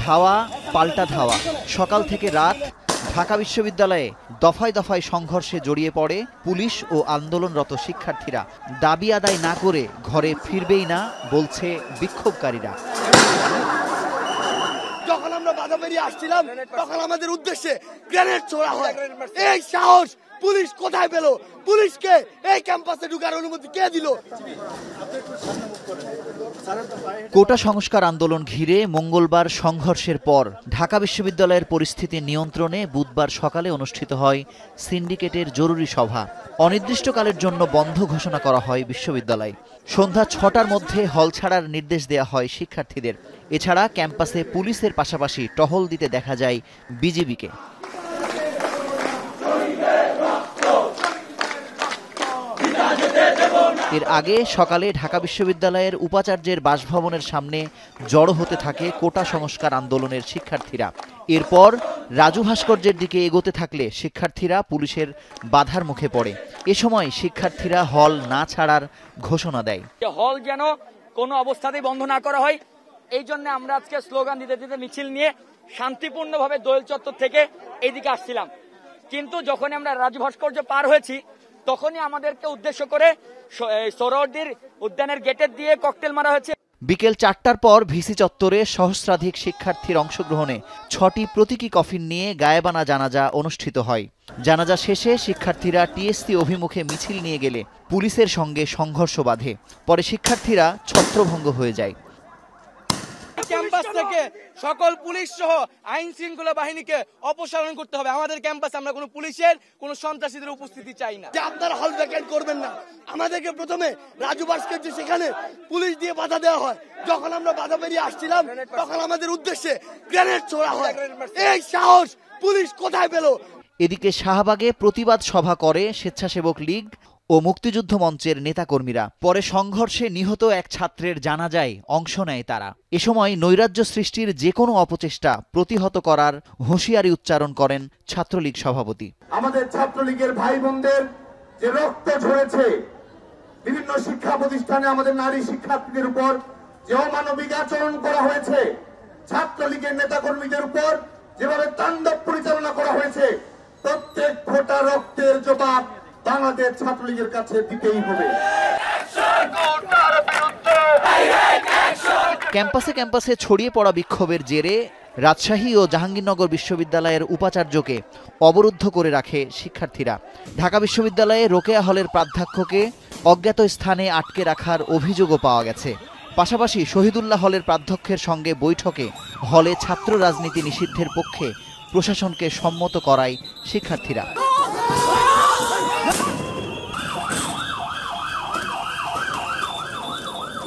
ধাওয়া পাল্টা ধাওয়া। সকাল থেকে রাত ঢাকা বিশ্ববিদ্যালয়ে দফায় দফায় সংঘর্ষে জড়িয়ে পড়ে পুলিশ ও আন্দোলনরত শিক্ষার্থীরা। দাবি আদায় না করে ঘরে ফিরবেই না বলছে বিক্ষোভকারীরা। যখন আমরা বাধা পেরিয়ে আসছিলাম তখন আমাদের উদ্দেশ্যে গ্রেনেড ছোড়া হয়। এই সাহস পুলিশ কোথায় পেল? পুলিশকে এই ক্যাম্পাসে ঢোকার অনুমতি কে দিল? কোটা সংস্কার আন্দোলন ঘিরে মঙ্গলবার সংঘর্ষের পর ঢাকা বিশ্ববিদ্যালয়ের পরিস্থিতি নিয়ন্ত্রণে বুধবার সকালে অনুষ্ঠিত হয় সিন্ডিকেটের জরুরি সভা। অনির্দিষ্টকালের জন্য বন্ধ ঘোষণা করা হয় বিশ্ববিদ্যালয়। সন্ধ্যা ৬টার মধ্যে হল ছাড়ার নির্দেশ দেওয়া হয় শিক্ষার্থীদের। এছাড়া ক্যাম্পাসে পুলিশের পাশাপাশি টহল দিতে দেখা যায় বিজিবিকে। এর আগে সকালে ঢাকা বিশ্ববিদ্যালয়ের উপাচার্যের বাসভবনের সামনে জড়ো হতে থাকে কোটা সংস্কার আন্দোলনের শিক্ষার্থীরা। এরপর রাজু ভাস্কর্যের দিকে এগোতে থাকলে শিক্ষার্থীরা পুলিশের বাধার মুখে পড়ে। এ সময় শিক্ষার্থীরা হল না ছাড়ার ঘোষণা দেয়। হল যেন কোনো অবস্থাতেই বন্ধ না করা হয়, এই জন্য আমরা আজকে স্লোগান দিতে দিতে মিছিল নিয়ে শান্তিপূর্ণভাবে দোয়েল চত্বর থেকে এইদিকে আসছিলাম। কিন্তু যখন আমরা রাজু ভাস্কর্য পার হয়েছি তখনই আমাদেরকে উদ্দেশ্য করে সোহরাওয়ার্দীর উদ্যানের গেটের দিয়ে ককটেল মারা হয়েছে। বিকেল ৪টার পর ভিসি চত্বরে সহস্রাধিক শিক্ষার্থীর অংশগ্রহণে ৬টি প্রতীকী কফিন নিয়ে গায়েবানা জানাজা অনুষ্ঠিত হয়। জানাজা শেষে শিক্ষার্থীরা টিএসসি অভিমুখে মিছিল নিয়ে গেলে পুলিশের সঙ্গে সংঘর্ষ বাধে। পরে শিক্ষার্থীরা ছত্রভঙ্গ হয়ে যায়। ক্যাম্পাস থেকে সকল পুলিশ সহ আইন শৃঙ্খলা বাহিনীকে অপসারণ করতে হবে। আমাদের ক্যাম্পাসে আমরা কোনো পুলিশের কোনো সন্ত্রাসীদের উপস্থিতি চাই না। যে আপনারা হল ভ্যাকেন্ট করবেন না, আমাদেরকে প্রথমে রাজু ভাস্কর্য সেখানে পুলিশ দিয়ে বাধা দেওয়া হয়। যখন আমরা বাধা পেরিয়ে আসছিলাম তখন আমাদের উদ্দেশ্যে গ্রেনেড ছোড়া হয়। এই সাহস পুলিশ কোথায় পেল? এদিকে শাহবাগে প্রতিবাদ সভা করে স্বেচ্ছাসেবক লীগ ও মুক্তিযুদ্ধ মঞ্চের নেতাকর্মীরা। পরে সংঘর্ষে নিহত এক ছাত্রের জানাজায় অংশ নেয় তারা। এ সময় নৈরাজ্য সৃষ্টির যে কোনো অপচেষ্টা প্রতিহত করার হুঁশিয়ারি উচ্চারণ করেন ছাত্রলীগ সভাপতি। আমাদের ছাত্রলীগের ভাই বোনদের যে রক্ত ঝরেছে, বিভিন্ন শিক্ষা প্রতিষ্ঠানে আমাদের নারী শিক্ষার্থীদের উপর যে অমানবিক আচরণ করা হয়েছে, ছাত্রলীগের নেতাকর্মীদের উপর যেভাবে তাণ্ডব পরিচালনা করা হয়েছে, প্রত্যেক ফোঁটা রক্তের জবাব বাংলাদেশ ছাত্রলীগের কাছে দিতেই হবে। ক্যাম্পাসে ক্যাম্পাসে ছড়িয়ে পড়া বিক্ষোভের জেরে রাজশাহী ও জাহাঙ্গীরনগর বিশ্ববিদ্যালয়ের উপাচার্যকে অবরুদ্ধ করে রাখে শিক্ষার্থীরা। ঢাকা বিশ্ববিদ্যালয়ে রোকেয়া হলের প্রাধ্যক্ষকে অজ্ঞাত স্থানে আটকে রাখার অভিযোগও পাওয়া গেছে। পাশাপাশি শহীদুল্লাহ হলের প্রাধ্যক্ষের সঙ্গে বৈঠকে হলে ছাত্র রাজনীতি নিষিদ্ধের পক্ষে প্রশাসনকে সম্মত করায় শিক্ষার্থীরা।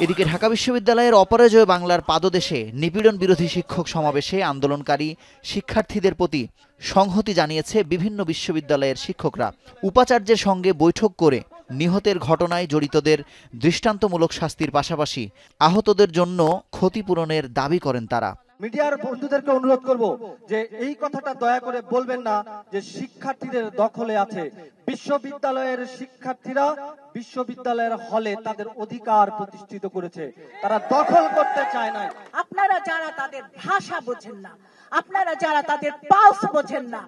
এদিকে ঢাকা বিশ্ববিদ্যালয়ের অপরাজয় বাংলার পাদদেশে নিপীড়ন বিরোধী শিক্ষক সমাবেশে আন্দোলনকারী শিক্ষার্থীদের প্রতি সংহতি জানিয়েছে বিভিন্ন বিশ্ববিদ্যালয়ের শিক্ষকরা। উপাচার্যের সঙ্গে বৈঠক করে নিহতের ঘটনায় জড়িতদের দৃষ্টান্তমূলক শাস্তির পাশাপাশি আহতদের জন্য ক্ষতিপূরণের দাবি করেন তারা। মিডিয়ার বন্ধুদেরকে অনুরোধ করব যে এই কথাটা দয়া করে বলবেন না যে শিক্ষার্থীদের দখলে আছে। বিশ্ববিদ্যালয়ের শিক্ষার্থীরা বিশ্ববিদ্যালয়ের হলে তাদের অধিকার প্রতিষ্ঠিত করেছে, তারা দখল করতে চায় না। আপনারা যারা তাদের ভাষা বোঝেন না, আপনারা যারা তাদের পালস বোঝেন না,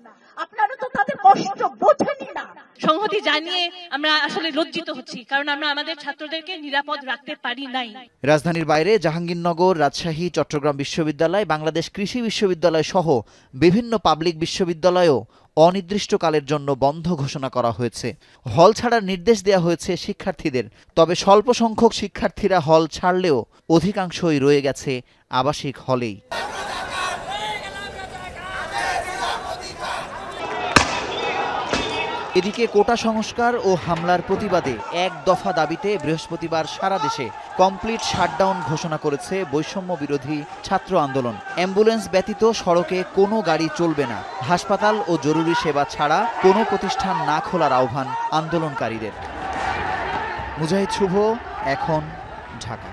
আপনারা তো তাদের কষ্ট বোঝেনই না। সংহতি জানিয়ে আমরা আসলে লজ্জিত হচ্ছি, কারণ আমরা আমাদের ছাত্রদেরকে নিরাপদ রাখতে পারি নাই। রাজধানীর বাইরে জাহাঙ্গীরনগর, রাজশাহী, চট্টগ্রাম বিশ্ববিদ্যালয়, বাংলাদেশ কৃষি বিশ্ববিদ্যালয় সহ বিভিন্ন পাবলিক বিশ্ববিদ্যালয়ও অনির্দিষ্টকালের জন্য বন্ধ ঘোষণা করা হয়েছে। হল ছাড়ার নির্দেশ দেওয়া হয়েছে শিক্ষার্থীদের। তবে স্বল্প সংখ্যক শিক্ষার্থীরা হল ছাড়লেও অধিকাংশই রয়ে গেছে আবাসিক হলেই। এদিকে কোটা সংস্কার ও হামলার প্রতিবাদে এক দফা দাবিতে বৃহস্পতিবার সারা দেশে কমপ্লিট শাটডাউন ঘোষণা করেছে বৈষম্য বিরোধী ছাত্র আন্দোলন। অ্যাম্বুলেন্স ব্যতীত সড়কে কোনো গাড়ি চলবে না। হাসপাতাল ও জরুরি সেবা ছাড়া কোনো প্রতিষ্ঠান না খোলার আহ্বান আন্দোলনকারীদের। মুজাহিদ শুভ, এখন, ঢাকা।